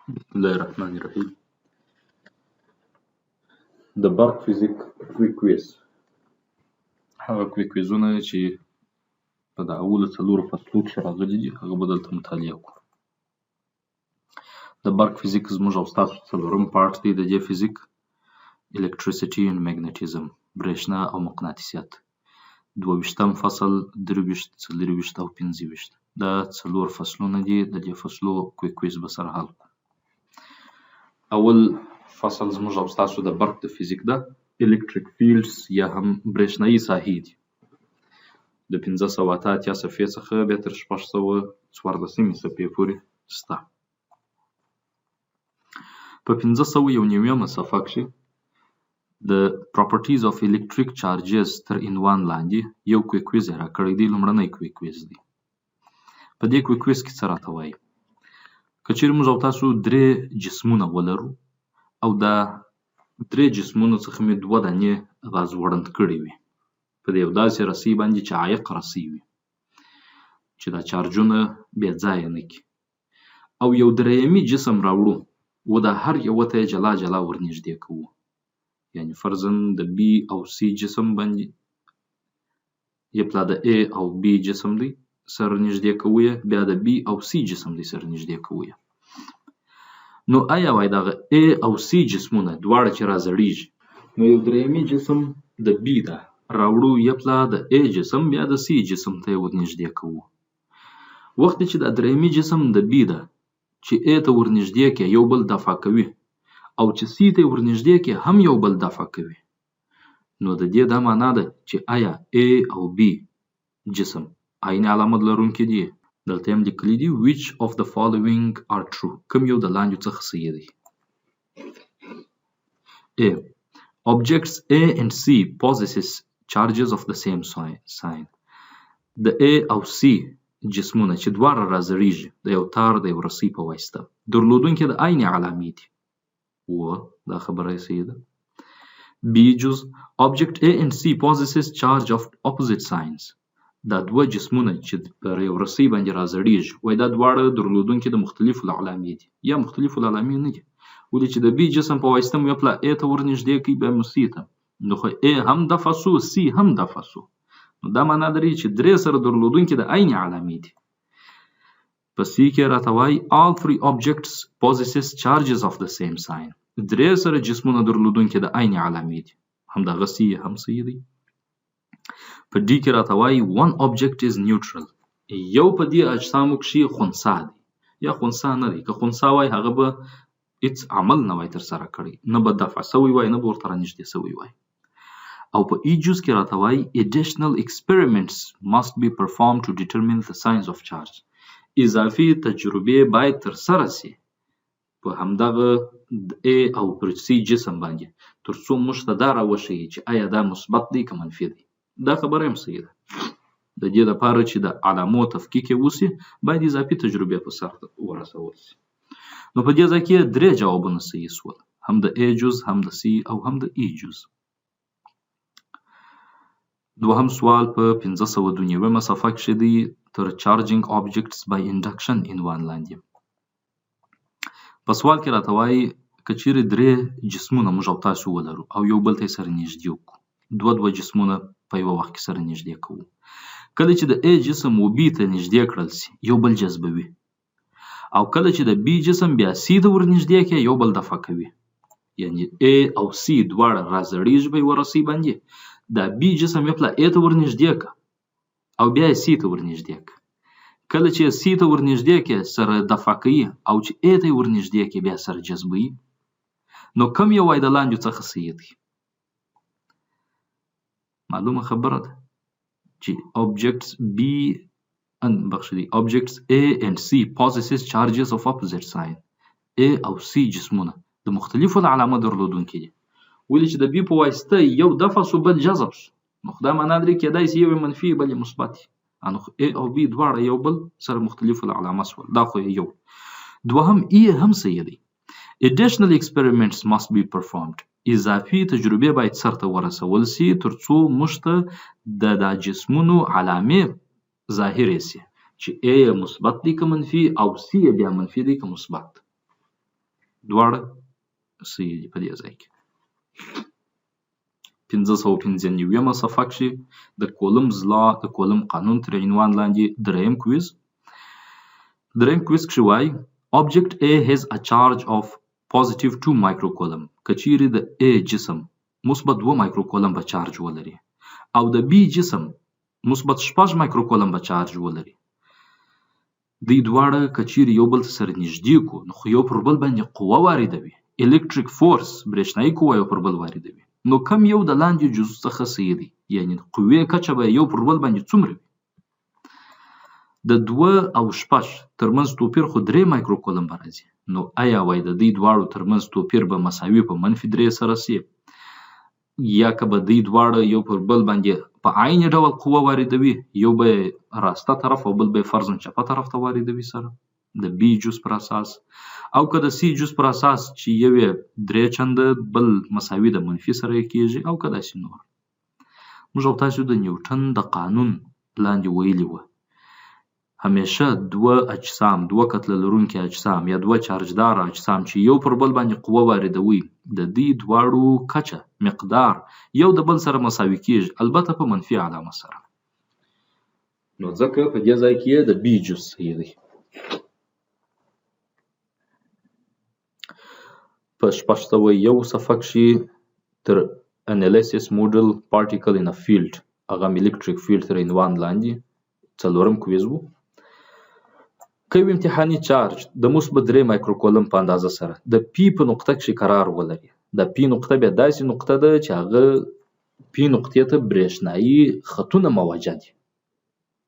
بسم الله الرحمن الرحیم. د برق فزیک کویک کویز، هغه کویک کویزونه چې په د اولو څلورو فصلو کې راغلي دي هغه به دلته مطالعه کړو. د برق فزیک زموږ او ستاسو څلورم پارټ دی. د دې فزیک الکتریسیټي اند میګنیټیزم، برېښنا او مقناطیسیت، 22م فصل، 23 24 او 25. دا څلور فصلونه دي. د دې فصلو کویک کویز به سره حل کړو. اول فصل زموږ او ستاسو د برق د فزیک ده. الکتریک فیلډز یا هم برېښنایي ساحې دي. د 1588 صفحې څخه بیا تر 614 صفحې پورې شته. په 591 صفحه کښې د پراپرټیز اف الکتریک چارجز تر عنوان لاندې یو کویک کویز یې راکړی دی. لومړنی کویک کویز دی. په دې کویک کویز کې څه راته وایي؟ که چېرې موږ او تاسو درې جسمونه ولرو او دا درې جسمونو څخه مې 2 دانې راځوړند کړي وي په یو داسې رسۍ باندې چې عایق رسۍ وي چې دا چارجونه بې ځایه نه کړي، او یو درېیمي جسم راوړو و دا هر یوه ته یې جلا جلا ورنږدې کوو. یعنې فرضاً د بي او سي جسم باندې یا پلا د A او B جسم دی سره نږدې کوو یې، بیا د B او C جسم دی سره نږدې کوو یې. نو آیا وایي دغه A او C جسمونه دواړه چې راځړېږي، نو یو درېیمي جسم د B ده راوړو یا پلا د A جسم بیا د C جسم ته یې ورنږدې کوو. وخت چې دا درېیمي جسم د B ده چې A ته ورنږدې کړي یو بل دفع کوي، او چې C ته ورنږدې کړي هم یو بل دفع کوي، نو د دې دا معنا ده چې آیا A او B جسم عیني علامت لرونکي دي. دلته هم لیکلي دي which of the following are true، کوم یو د لاندې څخه صحیح دی. A. Objects A and C possesses charges of the same sign. د A او C جسمونه چې دواړه راځړېږي د یو تار د یو رسۍ په واسطه درلودونکي د عین علامې دي. دا خبره یې صحیح ده. B جز Object A and C possesses charge of opposite signs. دا 2 جسمونه چې پر یو رسۍ باندې راځړېږي وایي دا دواړه درلودونکي د مختلفو علامې دي یا مختلفو علامې نه دي. ولې چې د B جسم په واسطه مو یو پلا A ته ورنږدې کړي بیا مو C ته، نو خو A هم دفع سو C هم دفع سو، نو دا معنا لري چې درې سره درلودونکي د عین علامې دي. په C کې راته وایي all 3 objects possesses charges of the same sign. درې سره جسمونه درلودونکي د عین علامې دي. هم دغه C هم صحیح دی. په D کې راته وایي one object is neutral. یو په دې اجسامو کښې خنثی دی یا خنثی نه دی. که خنثی وای هغه به هیڅ عمل نه وای ترسره کړی، نه به دفع سوی وای نه به ورته رانږدې سوی وای. او په E جز کې راته وایي additional experiments must be performed to determine the signs of charge. اضافي تجربې باید ترسره سي په همدغه A او پر C جسم باندې تر څو موږ ته دا راوښیي چې آیا دا مثبت دی که منفي دی. دا خبره هم صحیح ده. د دې لپاره چې د علامو تفکیک یې وسي باید اضافي تجربې په سر ورسول سي. نو په دې ځای کې 3 جوابونه صحیح سول، هم د A جز، هم د C او هم د E جز. دوهم سوال په 592 صفحه کښې دی تر charging objects by induction عنوان لاندې. په سوال کې راته وایي که چیرې 3 جسمونه موږ او تاسو ولرو او یو بل ته یې سره نږدې وکړو، 2 جسمونه په یوه وخت کې سره نږدې کوو. کله چې د A جسم و B ته نږدې کړل سي یو بل جذبوي، او کله چې د B جسم بیا C ته ورنږدې کړي یو بل دفع کوي. یعنې A او C دواړه راځړېږي په یوه رسۍ باندې، دا B جسم یې پلا A ته ورنږدې کړه او بیا یې C ته ورنږدې کړه. کله چې C ته ورنږدې کړي سره دفع کوي، او چې A ته یې ورنږدې کړي بیا سره جذبوي. نو کوم یو وای د لاندې څخه صحیح دی؟ معلومه خبره ده چې objects A and C possesses charges of opposite sign. A او C جسمونه د مختلفو علامه درلودونکي دي. ولې چې د B په واسطه یو دفع سو بل جذب سو، نو خو دا معنا لري کېدای سي یو منفي بل مثبت. نو A او B دواړه یو بل سره مختلفو علامه سول، دا خو یو. دوهم E هم صحیح دی. Additional experiments must be performed. اضافي تجربې باید سرته ورسول سي تر څو موږ ته د دا جسمونو علامې ظاهرې سي چې A مثبت دی که منفي او C بیا منفي دی که مثبت. دواړه صحیح دي په دې ځای کې. 595 صفحه کښې د کولمز لا د کولم قانون تر عنوان لاندې دریم کویز کښې وایي Object A has a charge of positive 2 microcoulomb. که چیرې د A جسم مثبت 2 مایکروکولم به چارج ولري او د B جسم مثبت 6 مایکروکولم به چارج ولري. دوی دواړه که چیرې یو بل سره نږدې کو نو خو یو پر بل باندې قوه واردوي، الکتریک فورس برېښنایي قوه یو پر بل واردوي. نو کم یو د لاندې جزو څخه صحیح دی، یعنی د قوې کچه به یو پر بل باندې څومره وي؟ د 2 او 6 ترمنځ توپیر خو 3 مایکروکولم به راځي. نو آیا وایي د دې دواړو ترمنځ توپیر به مساوي په -3 سره سي، یا که به دې دواړه یو پر بل باندې په عین ډول قوه واردوي، یو به راسته طرف او بل به فرضاً چپه طرف ته واردوي سره د B جز پر اساس، او که د C جز پر اساس چې یو 3 چنده بل مساوي د منفي سره کېږي، او که داسې نور. موږ او تاسو د نیوټن د قانون لاندې ویلي وو همیشه 2 اجسام، 2 کتله لرونکي اجسام یا 2 چارجدار اجسام چې یو پر بل باندې قوه واردوي، د دې دواړو کچه مقدار یو د بل سره مساوي کېږي، البته په منفي علامه سره. نو ځکه په دې ځای کې د B جز صحیح دی. په 601 صفحه کښې تر Analysis Model Particle in a Field هغه electric field تر عنوان لاندې 4م کویز وو. که یو امتحاني چارج د مثبت 3 مایکروکولم په اندازه سره د P په نقطه کښې قرار ولري، د P نقطه بیا داسې نقطه ده چې هغه P نقطې ته برېښنایي خطونه موجه دي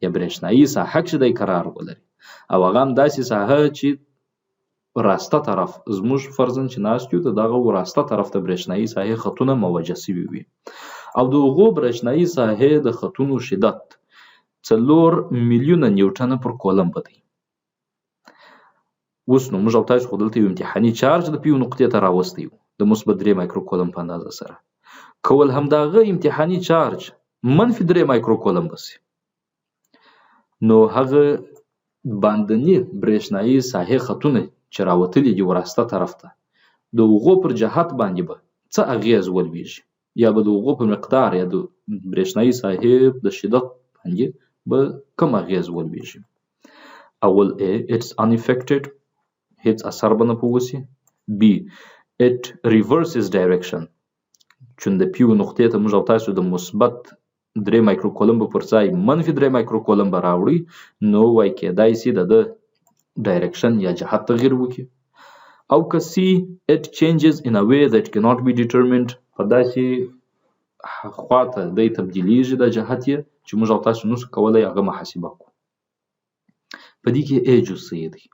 یا برېښنایي ساحه کښې دی قرار ولري، او هغه هم داسې ساحه چې راسته طرف زموږ فرضاً چې ناست یو د دغه راسته طرف ته برېښنایي ساحې خطونه موجه سوي وي، او د هغو برېښنایي ساحې د خطونو شدت 4 میلیونه نیوټنه پر کولم به دی. اوس نو موږ او تاسو خو دلته یو امتحاني چارج د P نقطې ته راوستی و د مثبت 3 مایکروکولم په اندازه سره. کول همدغه امتحاني چارج -3 مایکروکولم بسي، نو هغه باندني برېښنایي ساحې خطونه چې راوتلي دي وراسته طرف ته، د هغو پر جهت باندې به څه اغیز ولویږي، یا به د هغو په مقدار یا د برېښنایي ساحې د شدت باندې به کم اغیز ولویږي. اول A it's unaffected، هیڅ اثر به نه پوسي. B it reverses direction، چون د P نقطې ته موږ او تاسو د مثبت 3 مایکروکولم به پر ځای -3 مایکروکولم به راوړي، نو وایي کېدای سي د ډایرکشن یا جهت تغیر وکړي. او که C it changes in a way that cannot be determined، په داسې خواته دی تبدیلیږي د جهت یې چې موږ او تاسو نشو کولی هغه محاسبه کړو. په دې کې A جز صحیح دی.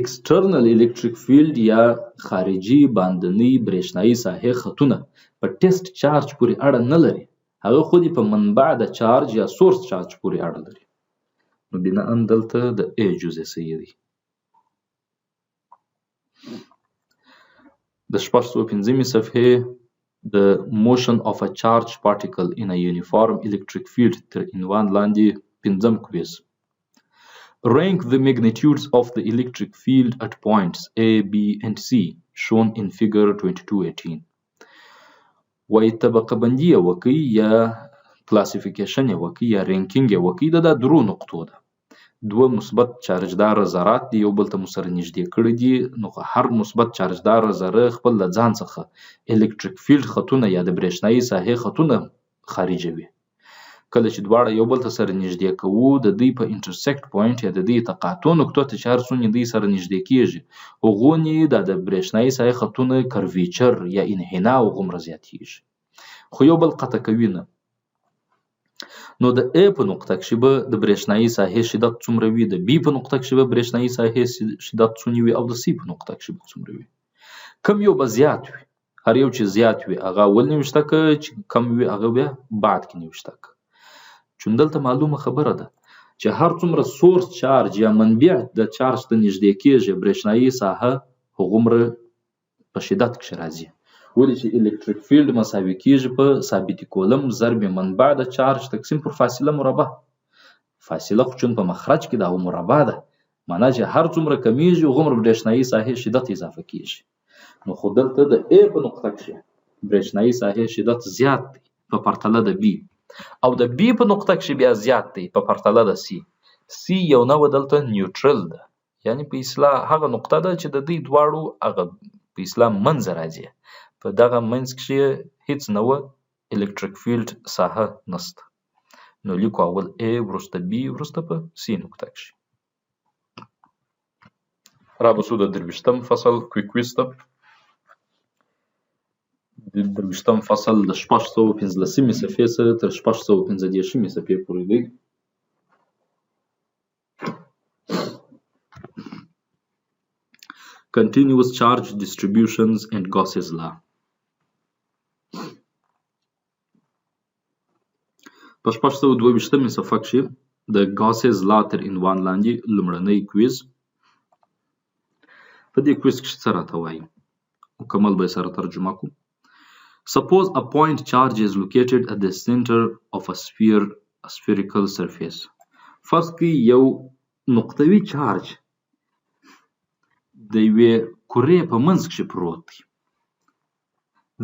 External electric field یا خارجي باندنۍ برېښنایي ساحې خطونه په ټیسټ چارج پورې اړه نه لري، هغه خو دې په منبع د چارج یا سورس چارج پورې اړه لري. نو بناءً دلته د A جز صحیح دی. د 605 صفحې د motion of a charged particle in a uniform electric field تر عنوان لاندې 5م کویز. Rank the magnitudes of the electric field at points A, B and C shown in figure 2218. وایي طبقه بندي یې وکړئ یا کلاسیفیکیشن یې وکړئ یا رینکینګ یې وکړئ د درو نقطو ده. 2 مثبت چارجدار ذرات دي یو بل ته مو سره نږدې کړي دي، نو هر مثبت چارجدار ذره خپل له ځان څخه الکتریک فیلډ خطونه یا د برېښنایي ساحې خطونه خارجوي. کله چې دواړه یو بل ته سره نږدې کوو، د دوی په انټرسیکټ پوینټ یا د دوی تقاطع نقطو ته چې هر څومره دوی سره نږدې کېږي، هغونې د برېښنایي ساحې خطونه کرویچر یا انحناء هغومره زیاتېږي، خو یو بل قطع کوي نه. نو د A په نقطه کښې به د برېښنایي ساحې شدت څومره وي، د B په نقطه کښې به برېښنایي ساحې شدت څومره وي، او د C په نقطه کښې به څومره وي. کم یو به زیات وي، هر یو چې زیات وي هغه اول نوشته که، چې کم وي هغه بیا بعد کې نوشته که. چون دلته معلومه خبره ده چې هر څومره سورس چارج یا منبع د چارج ته نږدې کېږي، برېښنایي ساحه هغومره په شدت کښې راځي. ولې چې الکتریک فیلډ مساوي کېږي په ثابت کولم ضرب منبع د چارج تقسیم پر فاصله مربع. فاصله خو چون په مخرج کې ده او مربع ده، معنی چې هر څومره کمیږي هغومره برېښنایي ساحې شدت اضافه کېږي. نو خو دلته د A په نقطه کښې برېښنایي ساحې شدت زیات دی په پرتله د B، او د B په نقطه کښې بیا زیات دی په پرتله د C. C یو نوع دلته نیوټرل ده، یعنی په اصطلاح هغه نقطه ده چې د دوی دواړو هغه په اصطلاح منځ راځي، په دغه منځ کښې هیڅ نوع الکتریک فیلډ ساحه نشته. نو لیکو اول A وروسته B وروسته په C نقطه کښې. رابسو د 23م فصل کویک ویز ته. د 23م فصل د 615 صفحې څخه تر 615 صفحې پورې دی. Continuous charge distributions and Gauss's law. په 622 صفحه کښې د Gauss's law تر عنوان لاندې لومړنی کویز. په دې کویز کښې څه راته وایي؟ مکمل به یې سره ترجمه کړو. Suppose a point charge is located at the center of a spherical surface. فرض کړئ یو نقطوي چارج د یوې کرې په منځ کښې پروت دی.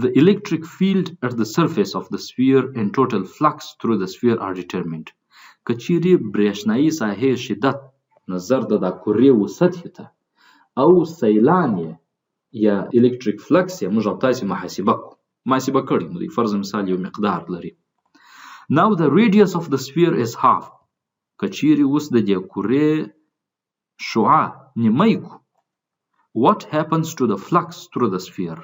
The electric field at the surface of the sphere and total flux through the sphere are determined. که چیرې برېښنایي ساحې شدت نظر د دا کرې و سطحې ته او سیلان یې یا الکتریک فلکس یې موږ او تاسې محاسبه کړی، نو د فرض مثال یو مقدار لري. Now the radius of the sphere is half. که چیرې اوس د دې کرې شعاع نیمه کړو. What happens to the flux through the sphere?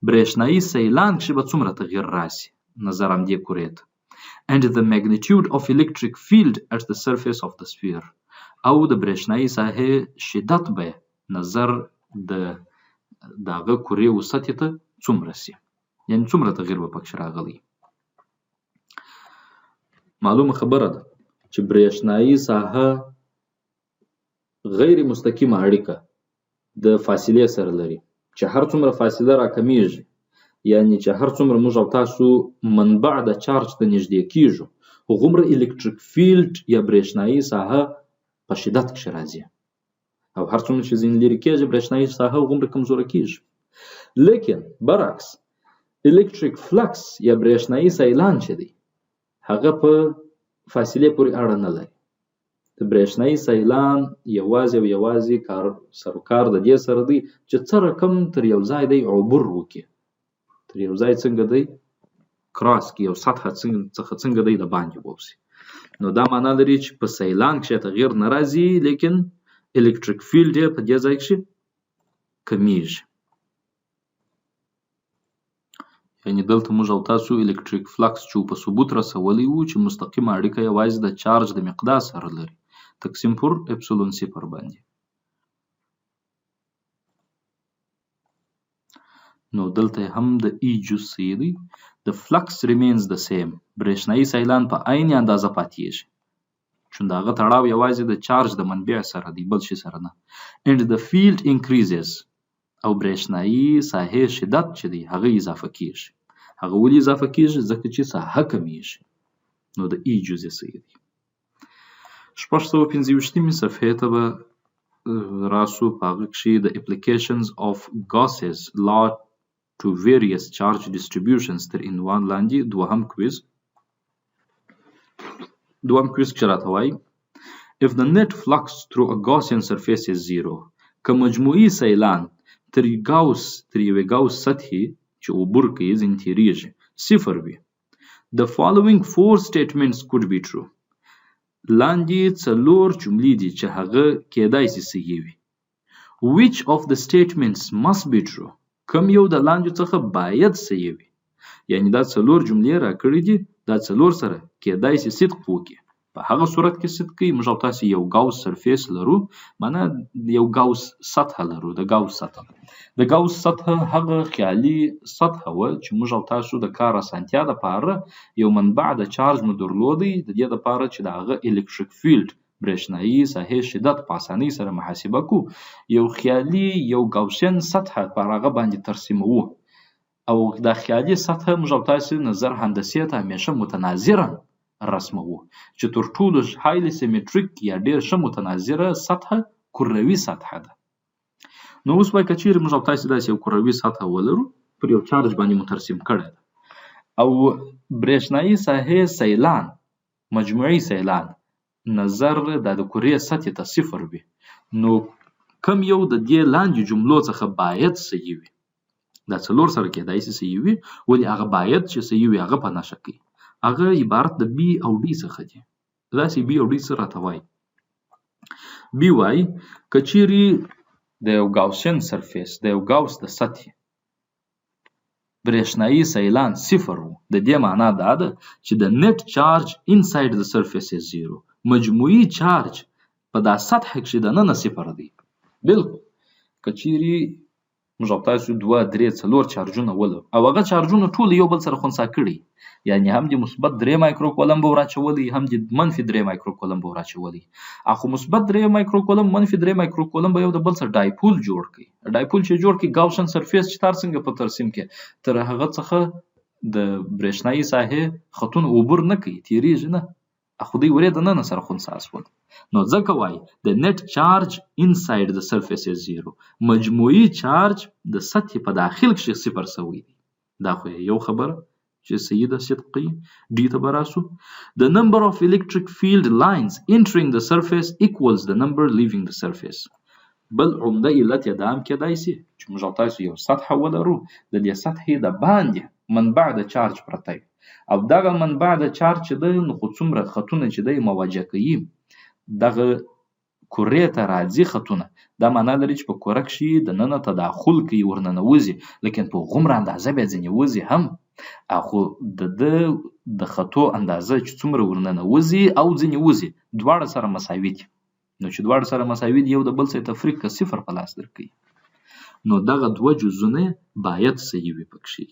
برېښنایي سیلان کښې به څومره تغیر راسي نظر همدې کرې ته. And the magnitude of electric field at the surface of the sphere. او د برېښنایي ساحې شدت به نظر د هغه کرې و سطحې ته څومره سي، یعنې څومره تغیر به پکښې راغلی. معلومه خبره ده چې برېښنایي ساحه غیر مستقیمه اړیکه د فاصلې سره لري، چې هر څومره فاصله راکمیږي، یعنې چې هر څومره موږ او تاسو منبع د چارج ته نږدې کیږو، هغومره الکتریک فیلډ یا برېښنایي ساحه په شدت کښې راځي، او هر څومره چې ځینې لرې کېږي برېښنایي ساحه هغومره کمزوره کېږي. لیکن برعکس الکتریک فلکس یا برېښنایي سیلان چې دی هغه په فاصلې پورې اړه نه لري. د برېښنایي سیلان یوازې او یوازې سروکار د دې سره دی چې څه رقم تر یو ځای دی عبور وکړي، تر یو ځای څنګه دی کراس کړي، یو سطحه څخه څنګه دی د باندې ووځي. نو دا معنا لري چې په سیلان کښې تغیر نه راځي، لیکن الکتریک فیلډ یې په دې ځای کښې کمیږي. یعنې دلته موږ او تاسو الکتریک فلکس چې په ثبوت رسولی وو چې مستقیمه اړیکه یوازې د چارج د مقدار سره لري، تقسیم پر اپسیلون صفر باندې. نو دلته هم د ای جزء دی. The flux remains the same. برېښنایي سیلان په عین اندازه پاتېږي، چون د هغه تړاو یوازې د چارج د منبع سره دی، بل شي سره نه. And the field increases. او برېښنایي ساحې شدت چې دی هغه اضافه کېږي. هغه ولې اضافه کېږي؟ ځکه چې ساحه کمیږي. نو د ای جزء صحیح دی. 625 صفحې ته به راسو. په هغه کښې د applications of Gauss's law to various charge distributions تر عنوان لاندې دوهم کویز کښې راته وایي If the net flux through a Gaussian surface is zero. که مجموعي سیلان تر یوې ګاوس سطحې چې عبور کوي ځینې تېرېږي صفر وي. The following four statements could be true. لاندې څلور جملې دي چې هغه کېدای شي صحیح وي. Which of the statements must be true. کوم یو د لاندې څخه باید صحیح وي. یعنې دا څلور جملې راکړي دي، دا څلور سره کېدای شي صدق وکړي. په هغه صورت کې صدق کوي موږ او تاسې یو ګاوس سرفیس لرو، معنا یو ګاوس سطحه لرو. د ګاوس سطحه هغه خیالي سطحه وه چې موږ او تاسو د کار اسانتیا دپاره یو منبع د چارج مو درلودی، د دې دپاره چې د هغه الکتریک فیلډ برېښنایي ساحې شدت په اسانۍ سره محاسبه کړو. یو خیالي یو ګاوسین سطحه پر هغه باندې ترسیموو، او دا خیالي سطحه موږ او تاسې نظر هندسې ته همیشه متناظره رسموو، چې تر ټولو هایلی سیمیټریک یا ډېر ښه متناظره سطحه کروي سطحه ده. نو اوس وایي که چیرې موږ او تاسې داسې یو کروي سطحه ولرو پر یو چارج باندې مو ترسیم کړی ده او برېښنایي ساحې سیلان مجموعي سیلان نظر دا د کرې سطحې ته 0 وي نو کم یو د دې لاندې جملو څخه باید صحیح وي دا 4 سره کېدای شي صحیح وي ولې هغه باید چې صحیح وي هغه په نښه کوي هغه عبارت د بي او ډي څخه دی داسې بي او ډي څه راته وایي بي وایي که چیرې د یو ګاوسین سرفیس د یو ګاوس د سطحې برېښنایي سیلان 0 و د دې معنا دا ده چې د نت چارج انساید د سرفیس از 0 مجموعي چارج په دا سطحه کښې دننه 0 دی بالکل که چیرې موږ او تاسو 2 3 4 چارجونه ولرو او هغه چارجونه ټول یو بل سره خنثی کړي یعنی هم د مثبت 3 مایکرو کولم به وراچولي هم د منفي 3 مایکرو کولم به وراچولي اخو مثبت 3 مایکرو کولم منفي 3 مایکرو کولم به یو د بل سره ډایپول جوړ کړي ډایپول چې جوړ کړي ګاوسن سرفیس چې تار څنګه په ترسیم کې تر هغه څخه د برېښنایي ساحې خطونه عبور نه کوي تیریږي نه اخو دوی ورې دننه سره خنثی شول نو ځکه وایي د نت چارج انساید د سرفیس از 0 مجموعي چارج د سطحې په داخل کښې 0 شوی دی دا خو یو خبره چې صحیح ده صدقي ډي ته به راسو the number of electric field lines entering the surface equals the number leaving the surface بل عمده علت یې دا هم کېدای شي چې موږ او تاسو یو سطحه ولرو د دې سطحې د باندې منبع د چارج پرته وي او دغه منبع د چارج چې دی نو خو څومره خطونه چې دی مواجه کوي دغه کرې ته راځي خطونه دا معنا لري چې په کره کښې دننه تداخل کوي ورننوځي لیکن په غومره اندازه بیا ځینې وځي هم اخو د خطو اندازه چې څومره ورننوځي او ځینې وځي دواړه سره مساوي دي نو چې دواړه سره مساوي دي یو د بل سره تفریق که 0 په لاس درکوي نو دغه 2 جزونه باید صحیح وي په کښې